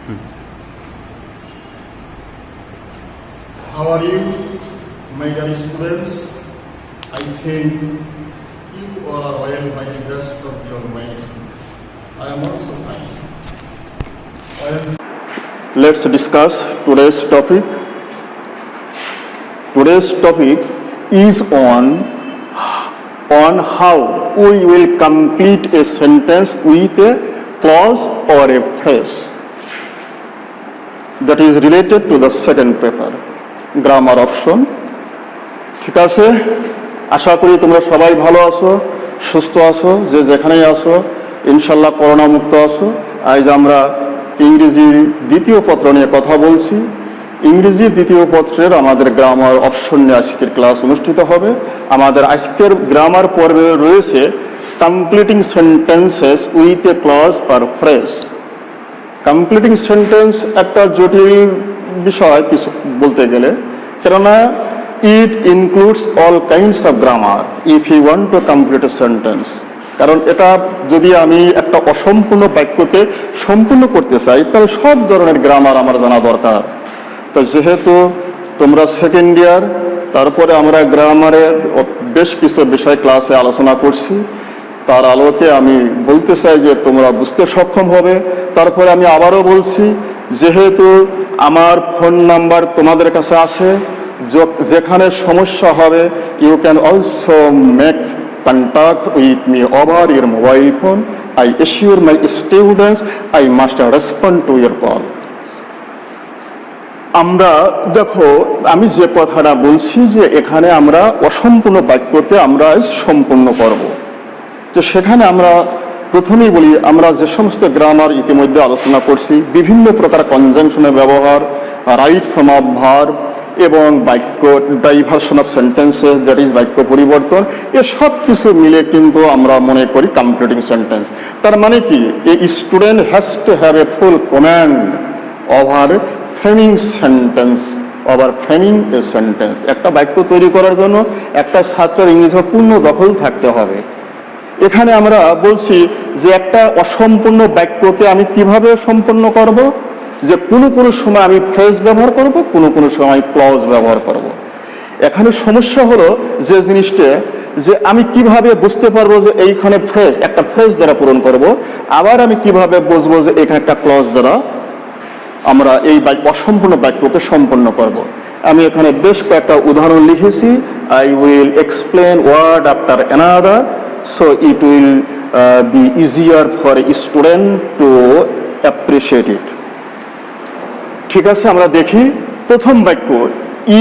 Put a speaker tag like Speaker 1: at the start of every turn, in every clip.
Speaker 1: How are you, my dear students? I think you are well by the best of the Almighty. I am also fine.
Speaker 2: Let's discuss today's topic. Today's topic is on how we will complete a sentence with a clause or a phrase that is related to the second paper, grammar option. ঠিক আছে, আশা করি তোমরা সবাই ভালো আছো, সুস্থ আছো, যে যেখানেই আছো, ইনশাল্লাহ করোনা মুক্ত আছো। আজ আমরা ইংরেজি দ্বিতীয় পত্র নিয়ে কথা বলছি। ইংরেজি দ্বিতীয় পত্রের আমাদের গ্রামার অপশন নিয়ে আজকের ক্লাস অনুষ্ঠিত হবে। আমাদের আজকের গ্রামার পর্বে রয়েছে completing sentences with a clause or phrase. Completing sentence একটা জটিল বিষয় কিছু বলতে গেলে, কেননা it includes all kinds of grammar if you want to complete a sentence. কারণ এটা যদি আমি একটা অসম্পূর্ণ বাক্যকে সম্পূর্ণ করতে চাই, তাহলে সব ধরনের গ্রামার আমার জানা দরকার। তো যেহেতু তোমরা সেকেন্ড ইয়ার, তারপরে আমরা গ্রামারের বেশ কিছু বিষয় ক্লাসে আলোচনা করছি, তার আলোকে আমি বলতে চাই যে তোমরা বুঝতে সক্ষম হবে। তারপরে আমি আবারও বলছি, যেহেতু আমার ফোন নাম্বার তোমাদের কাছে আছে, যেখানে সমস্যা হবে you can also make contact with me over your mobile phone. I assure my students I must respond to your call. আমরা দেখো, আমি যে কথাটা বলছি যে এখানে আমরা অসম্পূর্ণ বাক্যকে আমরা সম্পূর্ণ করব, তো সেখানে আমরা প্রথমেই বলি, আমরা যে সমস্ত গ্রামার ইতিমধ্যে আলোচনা করছি, বিভিন্ন প্রকার কনজাংশনের ব্যবহার, রাইট ফর্ম অফ ভার্ব এবং বাক্য diversion of sentences, that is বাক্য পরিবর্তন, এসব কিছু মিলে কিন্তু আমরা মনে করি কমপ্লিটিং সেন্টেন্স। তার মানে কি, a student has to have a full command over framing sentence, over framing a sentence. একটা বাক্য তৈরি করার জন্য একটা ছাত্রের ইংরেজি পূর্ণ দখল থাকতে হবে। এখানে আমরা বলছি যে একটা অসম্পূর্ণ বাক্যকে আমি কিভাবে সম্পন্ন করব, যে কোনো কোনো সময় আমি ফ্রেজ ব্যবহার করব, কোনো কোনো সময় ক্লজ ব্যবহার করব। এখানে সমস্যা হলো যে জিনিসটা, যে আমি কিভাবে বুঝতে পারবো যে এইখানে ফ্রেজ, একটা ফ্রেজ দ্বারা পূরণ করব, আবার আমি কিভাবে বুঝবো যে এখানে একটা ক্লজ দ্বারা আমরা এই অসম্পূর্ণ বাক্যকে সম্পন্ন করব। আমি এখানে বেশ কয়েকটা উদাহরণ লিখেছি। I will explain word after another, so it will be easier for a student to appreciate it. ঠিক আছে, আমরা দেখি প্রথম বাক্য,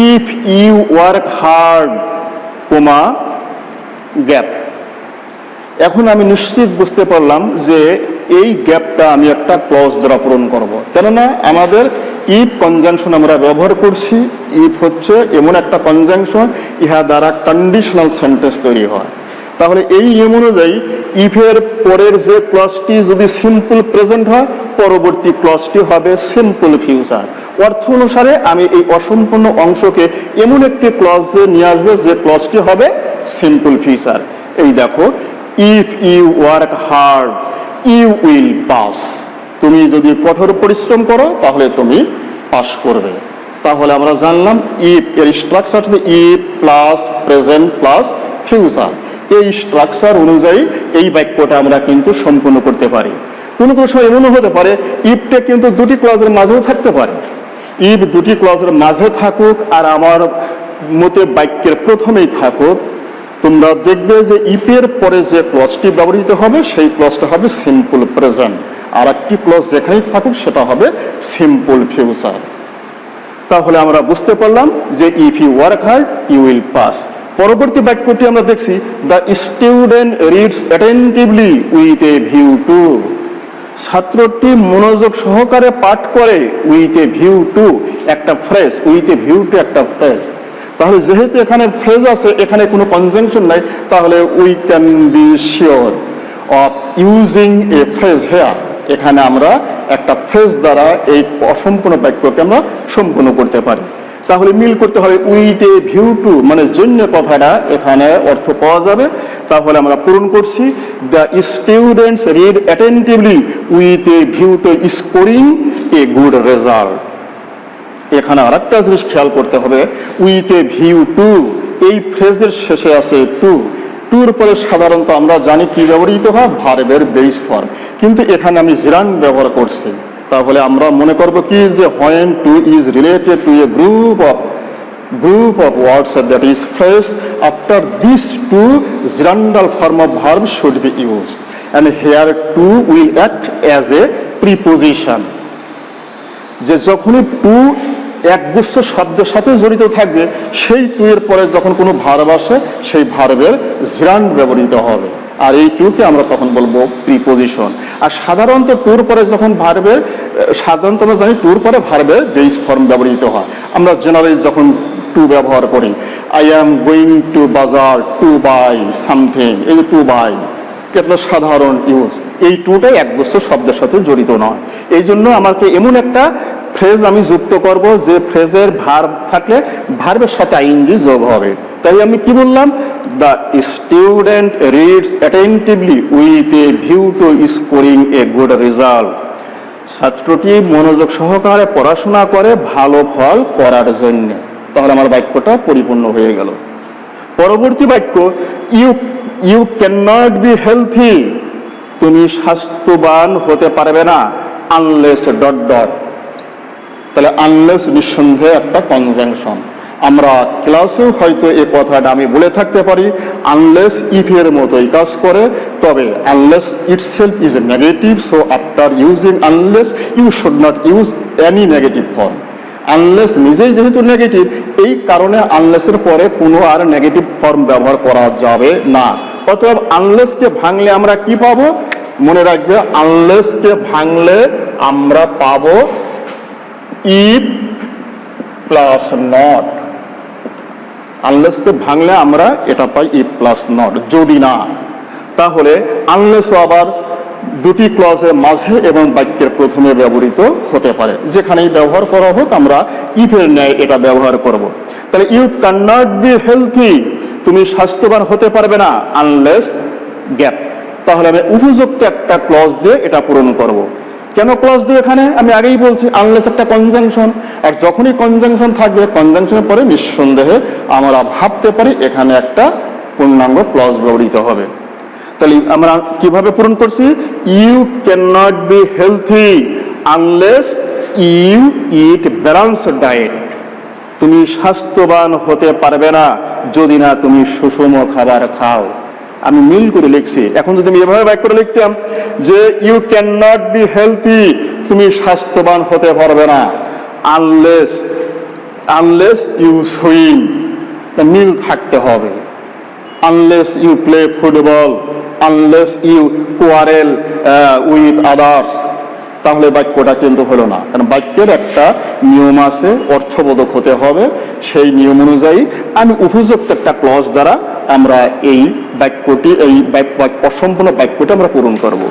Speaker 2: if you work hard, comma gap. এখন আমি নিশ্চিত বুঝতে পারলাম যে এই গ্যাপটা আমি একটা ক্লজ দ্বারা পূরণ করব, কেননা আমাদের ইফ কনজাংশন আমরা ব্যবহার করছি। ইফ হচ্ছে এমন একটা কনজাংশন, ইহা দ্বারা কন্ডিশনাল সেন্টেন্স তৈরি হয়। তাহলে এই নিয়ম অনুযায়ী ইফের পরের যে ক্লজটি যদি সিম্পল প্রেজেন্ট হয়, পরবর্তী ক্লজটি হবে সিম্পল ফিউচার। অর্থ অনুসারে আমি এই অসম্পূর্ণ অংশকে এমন একটি ক্লজে নিয়ে আসবো যে ক্লজটি হবে সিম্পল ফিউচার। এই দেখো, if you work hard you will pass. তুমি যদি কঠোর পরিশ্রম করো তাহলে তুমি পাস করবে। তাহলে আমরা জানলাম ইফ এর structure if plus present plus future. এই স্ট্রাকচার অনুযায়ী এই বাক্যটা আমরা কিন্তু সম্পূর্ণ করতে পারি। কোনো কোনো সময় এমনও হতে পারে ইফটা কিন্তু দুটি ক্লজের মাঝেও থাকতে পারে। ইফ দুটি ক্লজের মাঝে থাকুক আর আমার মতে বাক্যের প্রথমেই থাকুক, তোমরা দেখবে যে ইফের পরে যে ক্লজটি ব্যবহৃত হবে সেই ক্লজটা হবে সিম্পল প্রেজেন্ট, আর একটি ক্লজ যেখানেই থাকুক সেটা হবে সিম্পল ফিউচার। তাহলে আমরা বুঝতে পারলাম যে if you work hard you will pass. পরবর্তী বাক্যটি আমরা দেখছি, the student reads attentively with a view to. ছাত্রটি মনোযোগ সহকারে পাঠ করে উইথ এ ভিউ টু, একটা phrase, with a view to একটা ফ্রেজ। তাহলে যেহেতু এখানে ফ্রেজ আছে, এখানে কোনো কনজাংশন নাই, তাহলে we can be sure of using a phrase here. এখানে আমরা একটা ফ্রেজ দ্বারা এই অসম্পূর্ণ বাক্যকে আমরা সম্পূর্ণ করতে পারি। তাহলে মিল করতে হবে উইথ এ ভিউ টু, মানে জন্য কথাটা এখানে অর্থ পাওয়া যাবে। তাহলে আমরা পূরণ করছি, the students read attentively with a view to scoring A A good result. এখানে আর একটা জিনিস খেয়াল করতে হবে, উইথ এ ভিউ টু, এই ফ্রেজের শেষে আছে টু। টুর পরে সাধারণত আমরা জানি কি ব্যবহৃত হয়, ভার্বের বেস ফর্ম, কিন্তু এখানে আমি জিরান্ড ব্যবহার করছি। তাহলে আমরা মনে করব কি যে when to is related to a group of words that is phrase, after these two gerundal form of verb should be used, and here to will act as a preposition। যে যখনই টু একগুচ্ছ শব্দের সাথে জড়িত থাকবে, সেই two এর পরে যখন কোনো ভার্ব আসে সেই ভার্বের জিরান্ড ব্যবহৃত হবে, আর এই টুকে আমরা তখন বলবো প্রিপোজিশন। আর সাধারণত টুর পরে যখন ভার্বের, সাধারণত আমরা জানি টুর পরে ভার্বের বেস ফর্ম ব্যবহৃত হয়। আমরা জেনারেলি যখন টু ব্যবহার করি, আই অ্যাম গোয়িং টু বাজার টু বাই সামথিং, এই টু বাই এটা সাধারণ ইউজ। এই টুটাই একগুচ্ছ শব্দের সাথে জড়িত নয়। এই জন্য আমাকে এমন একটা ফ্রেজ আমি যুক্ত করব যে ফ্রেজের ভার্ব থাকলে ভার্বের সাথে আইএনজি যোগ হবে। তাই আমি কি বললাম, the student reads attentively with a view to scoring a good result. ছাত্রটি মনোযোগ সহকারে পড়াশোনা করে ভালো ফল করার জন্য। তাহলে আমার বাক্যটা পরিপূর্ণ হয়ে গেল। পরবর্তী বাক্য, you can not be healthy, তুমি স্বাস্থ্যবান হতে পারবে না, আনলেস ডট ডট। তাহলে আনলেস নিঃসন্দেহে একটা কনজাংশন। আমরা ক্লাসেও হয়তো এই কথাটা আমি বলে থাকতে পারি, আনলেস ইফের মতোই কাজ করে, তবে unless itself is a negative, so after using unless you should not use any negative form. Unless নিজেই যেহেতু নেগেটিভ, এই কারণে আনলেসের পরে কোনো আর নেগেটিভ ফর্ম ব্যবহার করা যাবে না। অতএব আনলেসকে ভাঙলে আমরা কি পাবো, মনে রাখবে, আনলেসকে ভাঙলে আমরা পাবো ইফ প্লাস নট। আনলেসকে ভাঙলে আমরা এটা পাই ইফ প্লাস নট, যদি না। তাহলে আনলেস আবার দুটি ক্লজের মাঝে এবং বাক্যের প্রথমে ব্যবহৃত হতে পারে, যেখানেই ব্যবহার করা হোক আমরা ইফের ন্যায় এটা ব্যবহার করব। তাহলে you can not be healthy, তুমি স্বাস্থ্যবান হতে পারবে না, আনলেস গ্যাপ। তাহলে আমি উপযুক্ত একটা ক্লজ দিয়ে এটা পূরণ করব। কেন ক্লজ দিয়ে? এখানে আমি আগেই বলছি আনলেস একটা কনজাংশন, আর যখনই কনজাংশন থাকবে কনজাংশনের পরে নিঃসন্দেহে আমরা ভাবতে পারি এখানে একটা পূর্ণাঙ্গ ক্লজ ব্যবহৃত হবে। তাহলে আমরা কিভাবে পূরণ করছি, you can not be healthy unless you eat balanced diet, তুমি স্বাস্থ্যবান হতে পারবে না যদি না তুমি সুষম খাবার খাও। আমি মিল করে লিখছি। এখন যদি আমি এভাবে ব্যাক করে লিখতাম যে you can not be healthy, তুমি স্বাস্থ্যবান হতে পারবে না, আনলেস ইউ সুইম, মিল থাকতে হবে। Unless you play football, unless you quarrel with others, তাহলে বাক্যটা কিন্তু হলো না। কারণ বাক্যের একটা নিয়ম আছে, অর্থবোধক হতে হবে। সেই নিয়ম অনুযায়ী আমি উপযুক্ত একটা ক্লজ দ্বারা আমরা এই বাক্যটি, এই অসম্পূর্ণ বাক্যটি আমরা পূরণ করব।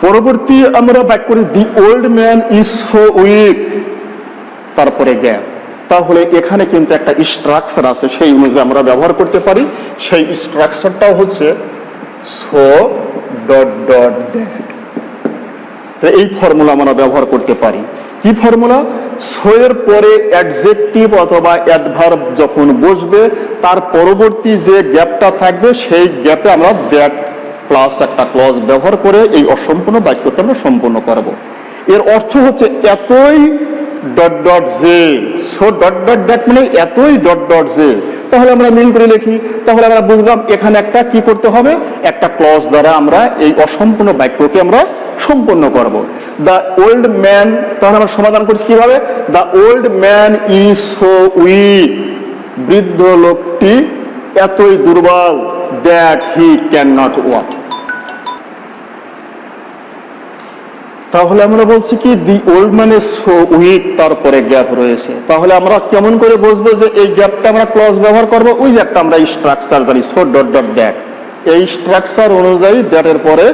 Speaker 2: পরবর্তী আমরা বাক্যটি the old man is so weak, তারপরে গ্যাপ। তাহলে এখানে কিন্তু একটা স্ট্রাকচার আছে, সেই অনুযায়ী আমরা ব্যবহার করতে পারি। সেই স্ট্রাকচারটাও হচ্ছে সো ডট ডট দ্যাট। এই ফর্মুলা আমরা ব্যবহার করতে পারি। কি ফর্মুলা? সো এর পরে অ্যাডজেক্টিভ অথবা অ্যাডভার্ব যখন বসবে, তার পরবর্তী যে গ্যাপটা থাকবে সেই গ্যাপে আমরা দ্যাট প্লাস একটা ক্লজ ব্যবহার করে এই অসম্পূর্ণ বাক্যকে আমরা সম্পূর্ণ করব। এর অর্থ হচ্ছে এতই ডট ডট যে, সো ডট ডট দ্যাট মানে এতই ডট ডট যে। তাহলে আমরা মিল করে লিখি, তাহলে আমরা বুঝলাম এখানে একটা কি করতে হবে, একটা ক্লজ দ্বারা আমরা এই অসম্পূর্ণ বাক্যকে আমরা সম্পূর্ণ করব। দ্য ওল্ড ম্যান, তাহলে আমরা সমাধান করছি কিভাবে, the old man is so weak, বৃদ্ধ লোকটি এতই দুর্বল, that he can not walk. তাহলে আমরা বলছি কি the old man is so weak, তারপরে গ্যাপ রয়েছে। তাহলে আমরা কেমন করে বুঝবো যে এই গ্যাপটা আমরা ক্লজ ব্যবহার করব? ওই যে একটা আমরা স্ট্রাকচার জানি, সো ডট ডট দ্যাট। এই স্ট্রাকচার অনুযায়ী দ্যাটের পরে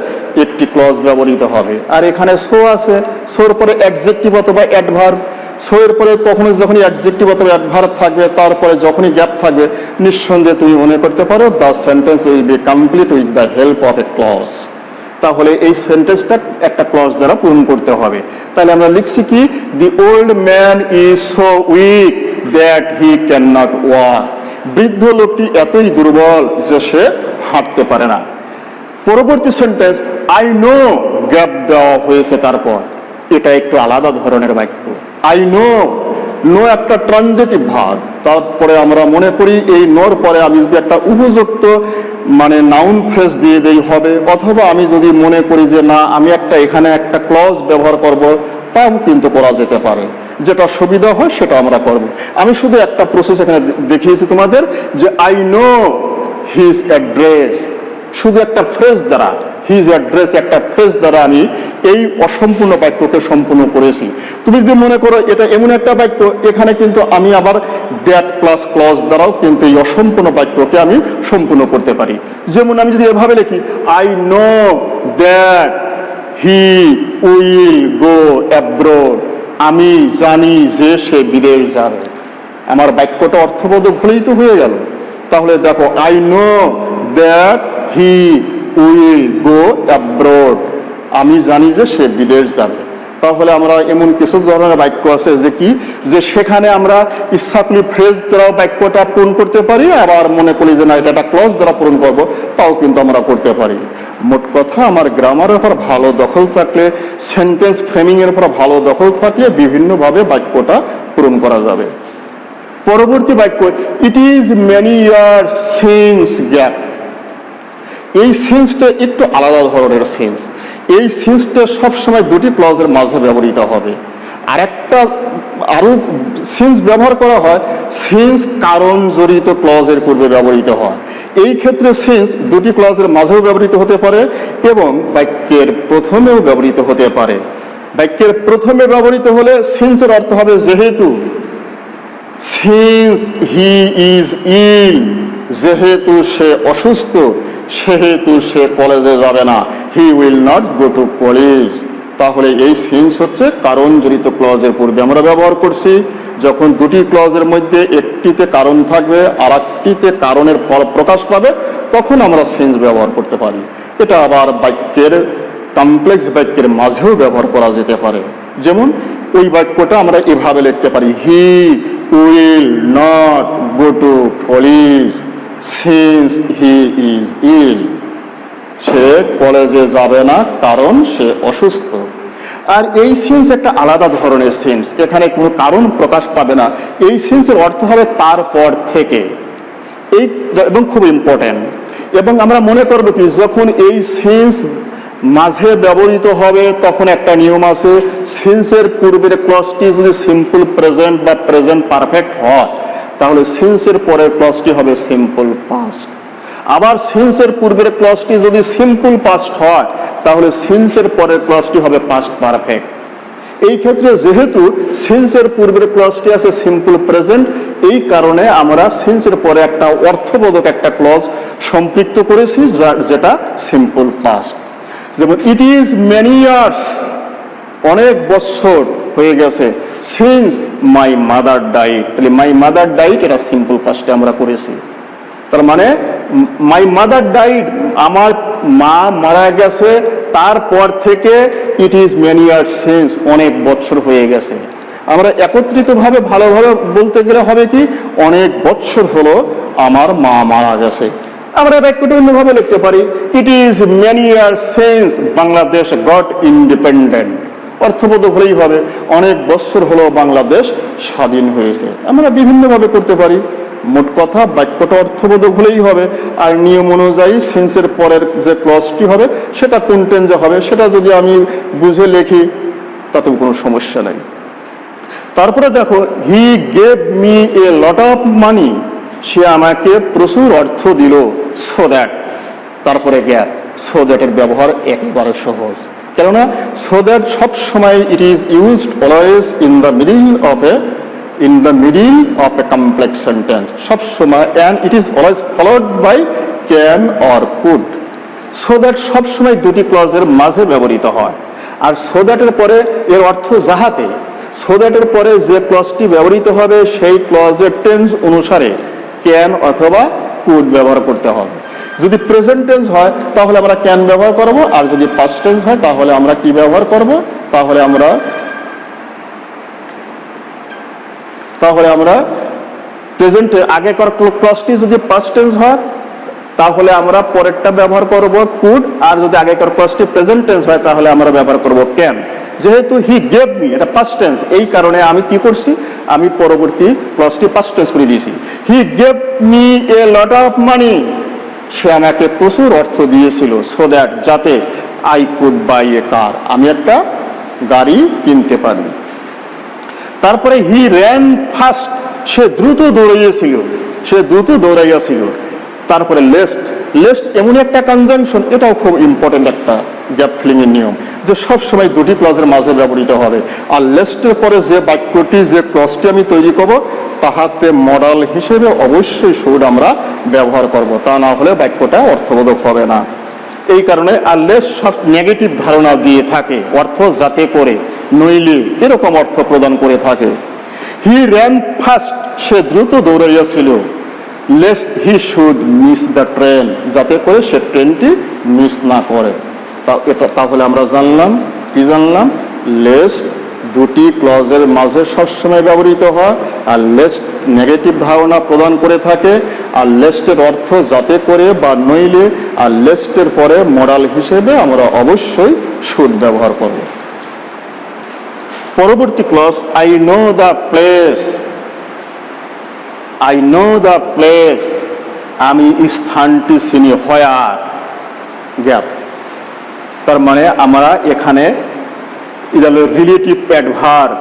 Speaker 2: একটি ক্লজ ব্যবহৃত হবে। আর এখানে সো আছে, সোর পরে অ্যাডজেক্টিভ অথবা অ্যাডভার্ব। সো এর পরে কখনো যখনই অ্যাডজেক্টিভ অথবা অ্যাডভার্ব থাকবে, তারপরে যখনই গ্যাপ থাকবে, নিঃসন্দেহে তুমি মনে করতে পারো the sentence will be complete with the help of a clause. তাহলে এই সেন্টেন্সটা একটা ক্লজ দ্বারা পূরণ করতে হবে। তাহলে আমরা লিখছি কি, the old man is so weak that he can not walk. বৃদ্ধ লোকটি এতই দুর্বল যে সে হাঁটতে পারে না। পরবর্তী সেন্টেন্স আই নো, গ্যাপ দেওয়া হয়েছে তারপর, এটা একটু আলাদা ধরনের বাক্য। আই নো, নো একটা ট্রানজিটিভ ভার্ব, তারপরে আমরা মনে করি এই নোর পরে আমি যদি একটা উপযুক্ত মানে নাউন ফ্রেজ দিয়ে দেই হবে, অথবা আমি যদি মনে করি যে না আমি এখানে একটা ক্লজ ব্যবহার করব, তাও কিন্তু করা যেতে পারে। যেটা সুবিধা হয় সেটা আমরা করব। আমি শুধু একটা প্রসেস এখানে দেখিয়েছি তোমাদের, যে আই নো হিজ অ্যাড্রেস, শুধু একটা ফ্রেজ দ্বারা, হিজ অ্যাড্রেস একটা ফ্রেজ দ্বারা আমি এই অসম্পূর্ণ বাক্যকে সম্পূর্ণ করেছি। তুমি যদি মনে করো এটা এমন একটা বাক্য, এখানে কিন্তু আমি আবার দ্যাট প্লাস ক্লজ দ্বারাও কিন্তু এই অসম্পূর্ণ বাক্যকে আমি সম্পূর্ণ করতে পারি। যেমন আমি যদি এভাবে লিখি, I know that he will go abroad, আমি জানি যে সে বিদেশ যাবে। আমার বাক্যটা অর্থবোধক হলেই তো হয়ে গেল। তাহলে দেখো, I know that he will go abroad, আমি জানি যে সে বিদেশ যাবে। তাহলে আমরা এমন কিছু ধরনের বাক্য আছে যে কি, যে সেখানে আমরা ইচ্ছাকৃত ফ্রেজ দ্বারা বাক্যটা পূরণ করতে পারি, আবার মনে করি যে না এটা একটা ক্লজ দ্বারা পূরণ করবো, তাও কিন্তু আমরা করতে পারি। মোট কথা, আমার গ্রামারের উপর ভালো দখল থাকলে, সেন্টেন্স ফ্রেমিং এর উপর ভালো দখল থাকলে বিভিন্নভাবে বাক্যটা পূরণ করা যাবে। পরবর্তী বাক্য, ইট is many years since gap. এই সেন্সটা একটু আলাদা ধরনের সেন্স। এই সেন্সটা সবসময় দুটি ক্লজের মাঝে ব্যবহৃত হবে। আরো সেন্স ব্যবহার করা হয়, সেন্স কারণ জড়িত ক্লজের পূর্বে ব্যবহৃত হয়। এই ক্ষেত্রে সেন্স দুটি ক্লজের মাঝেও ব্যবহৃত হতে পারে এবং বাক্যের প্রথমেও ব্যবহৃত হতে পারে। বাক্যের প্রথমে ব্যবহৃত হলে সেন্সের অর্থ হবে যেহেতু, সিন্স হি ইজ ইল, যেহেতু সে অসুস্থ সেহেতু সে কলেজে যাবে না, হি will not go to college. তাহলে এই সিন্স হচ্ছে কারণ জড়িত ক্লজের পূর্বে আমরা ব্যবহার করছি। যখন দুটি ক্লজের মধ্যে একটিতে কারণ থাকবে আর একটিতে কারণের ফল প্রকাশ পাবে, তখন আমরা সিন্স ব্যবহার করতে পারি। এটা আবার বাক্যের কমপ্লেক্স বাক্যের মাঝেও ব্যবহার করা যেতে পারে। যেমন ওই বাক্যটা আমরা এভাবে লিখতে পারি, he will not go to college since he is ill. সে কলেজে যাবে না কারণ সে অসুস্থ। আর এই সেন্স একটা আলাদা ধরনের সেন্স, এখানে কোনো কারণ প্রকাশ পাবে না। এই সেন্সের অর্থ হবে তারপর থেকে, এই এবং খুব ইম্পর্টেন্ট। এবং আমরা মনে করবো কি, যখন এই সেন্স মাঝে ব্যবহৃত হবে তখন একটা নিয়ম আছে, সেন্সের পূর্বের ক্লজটি যদি সিম্পল প্রেজেন্ট বা প্রেজেন্ট পারফেক্ট হয়, তাহলে সেন্সের পরের ক্লজটি হবে সিম্পল পাস্ট। আবার সেন্সের পূর্বের ক্লজটি যদি সিম্পল পাস্ট হয়, তাহলে সেন্সের পরের ক্লজটি হবে পাস্ট পারফেক্ট। এই ক্ষেত্রে যেহেতু সেন্সের পূর্বের ক্লজটি আছে সিম্পল প্রেজেন্ট, এই কারণে আমরা সেন্সের পরে একটা অর্থবোধক একটা ক্লজ সম্পৃক্ত করেছি যেটা সিম্পল পাস্ট। যেমন ইট ইজ মেনি ইয়ার্স, অনেক বছর হয়ে গেছে, সিন্স মাই মাদার ডাইড। তাহলে মাই মাদার ডাইড এটা সিম্পল পাস্টে আমরা করেছি। তার মানে মাই মাদার ডাইড, আমার মা মারা গেছে, তারপর থেকে ইট ইজ মেনি ইয়ার্স সিন্স, অনেক বছর হয়ে গেছে। আমরা একত্রিতভাবে ভালোভাবে বলতে গেলে হবে কি, অনেক বছর হলো আমার মা মারা গেছে। আমরা বাক্যটা অন্যভাবে লিখতে পারি, it is many years since Bangladesh got independent. অর্থবোধক হলেই হবে, অনেক বছর হলো বাংলাদেশ স্বাধীন হয়েছে। আমরা বিভিন্নভাবে করতে পারি। মোট কথা, বাক্যটা অর্থবোধক হলেই হবে। আর নিয়ম অনুযায়ী সেন্সের পরের যে ক্লজটি হবে সেটা কন্টেন্ট যে হবে, সেটা যদি আমি বুঝে লিখি তাতেও কোনো সমস্যা নাই। তারপরে দেখো, he gave me a lot of money, সে আমাকে প্রচুর অর্থ দিল, সো দ্যাট, তারপরে গ্যাপ। সো দ্যাটের ব্যবহার একেবারে সহজ, কেননা সো দ্যাট সব সময় it is used always in the middle of a complex sentence, সব সময়, and it is always followed by can or could. So that সব সময় দুটি ক্লজের মাঝে ব্যবহৃত হয়। আর সো দ্যাটের পরে এর অর্থ যাহাতে, সো দ্যাটের পরে যে ক্লজটি ব্যবহৃত হবে সেই ক্লজের টেন্স অনুসারে ক্যান অথবা কুড ব্যবহার করতে হবে। যদি প্রেজেন্ট টেন্স হয় তাহলে আমরা ক্যান ব্যবহার করব, আর যদি পাস্ট টেন্স হয় তাহলে আমরা কি ব্যবহার করব, তাহলে আমরা প্রেজেন্টে আগেকার ক্লজটি যদি পাস্ট টেন্স হয় তাহলে আমরা পরেরটা ব্যবহার করব কুড, আর যদি আগেকার ক্লজটি প্রেজেন্ট টেন্স হয় তাহলে আমরা ব্যবহার করব ক্যান। যেহেতু হি গেভ মি, এটা পাস্ট টেন্স, এই কারণে আমি কি করছি, আমি পরবর্তী ক্লজটি পাস্ট টেন্স করে দিয়েছি। He gave me a lot of money, সে আমাকে প্রচুর অর্থ দিয়েছিল, সো দ্যাট যাতে I could buy a car, আমি একটা গাড়ি কিনতে পারি। তারপরে হি র্যান ফাস্ট, সে দ্রুত দৌড়াইয়াছিল। তারপরে লেস্ট, এমন একটা কনজাংশন, এটাও খুব ইম্পর্টেন্ট একটা গ্যাপ ফিলিং এর নিয়ম, যে সবসময় দুটি ক্লজের মাঝে ব্যবহৃত হবে। আর লেস্টের পরে যে বাক্যটি, যে ক্লজটি আমি তৈরি করব তাহাতে মডাল হিসেবে অবশ্যই শুড আমরা ব্যবহার করব, তা না হলে বাক্যটা অর্থবোধক হবে না। এই কারণে আর লেস্ট সব নেগেটিভ ধারণা দিয়ে থাকে, অর্থ যাতে করে, নইলে, এরকম অর্থ প্রদান করে থাকে। হি র্যান ফাস্ট, সে দ্রুত দৌড়াইয়াছিল। Lest he should miss the train, যাতে করে সে ট্রেনটি মিস না করে। তাহলে আমরা জানলাম লেস্ট দুটি ক্লজের মাঝে সবসময় ব্যবহৃত হয়, আর লেস্ট নেগেটিভ ধারণা প্রদান করে থাকে, আর লেস্টের অর্থ যাতে করে বা নইলে, আর লেস্টের পরে মডাল হিসেবে আমরা অবশ্যই শুড ব্যবহার করব। পরবর্তী clause, I know the place, আমি স্থানটি চিনি, হোয়ার, গ্যাপ। তার মানে আমরা এখানে এটা হলো রিলেটিভ অ্যাডভার্ব,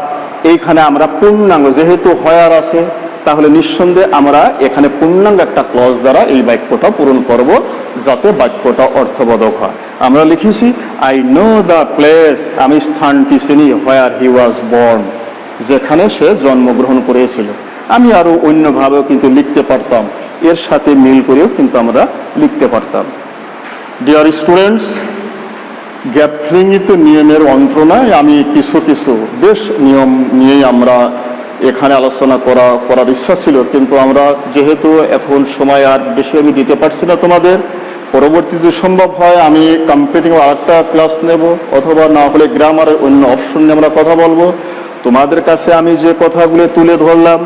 Speaker 2: এইখানে আমরা পূর্ণাঙ্গ, যেহেতু হোয়ার আছে তাহলে নিঃসন্দেহে আমরা এখানে পূর্ণাঙ্গ একটা ক্লজ দ্বারা এই বাক্যটা পূরণ করব, যাতে বাক্যটা অর্থবোধক হয়। আমরা লিখেছি আই নো দ্য প্লেস, আমি স্থানটি চিনি, হোয়ার হি ওয়াজ বর্ন, যেখানে সে জন্মগ্রহণ করেছিল। আমি আরো অন্যভাবেও কিন্তু লিখতে পারতাম, এর সাথে মিল করেও কিন্তু আমরা লিখতে পারতাম। ডিয়ার স্টুডেন্টস, গ্যাপ ফিলিং তো নিয়মের অন্ত্র নয়, আমি কিছু বেশ নিয়ম নিয়েই আমরা এখানে আলোচনা করার ইচ্ছা ছিল, কিন্তু আমরা যেহেতু এখন সময় আর বেশি আমি দিতে পারছি না তোমাদের, পরবর্তীতে সম্ভব হয় আমি কম্পিটিং আরেকটা ক্লাস নেব, অথবা না হলে গ্রামারের অন্য অপশন নিয়ে আমরা কথা বলবো। তোমাদের কাছে আমি যে কথাগুলো তুলে ধরলাম,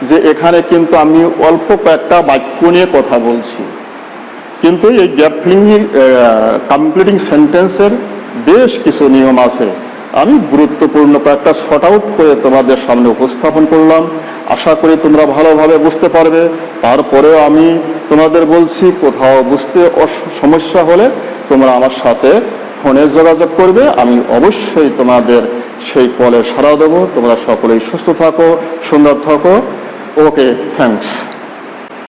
Speaker 2: যে এখানে কিন্তু আমি অল্প কয়েকটা বাক্য নিয়ে কথা বলছি, কিন্তু এই গ্যাপ ফিলিং কমপ্লিটিং সেন্টেন্সের বেশ কিছু নিয়ম আছে। আমি গুরুত্বপূর্ণ কয়েকটা শর্ট আউট করে তোমাদের সামনে উপস্থাপন করলাম, আশা করি তোমরা ভালোভাবে বুঝতে পারবে। তারপরেও আমি তোমাদের বলছি, কোথাও বুঝতে সমস্যা হলে তোমরা আমার সাথে ফোনে যোগাযোগ করবে, আমি অবশ্যই তোমাদের সেই কলে সাড়া দেবো। তোমরা সকলেই সুস্থ থাকো, সুন্দর থাকো। ওকে, থ্যাঙ্কস।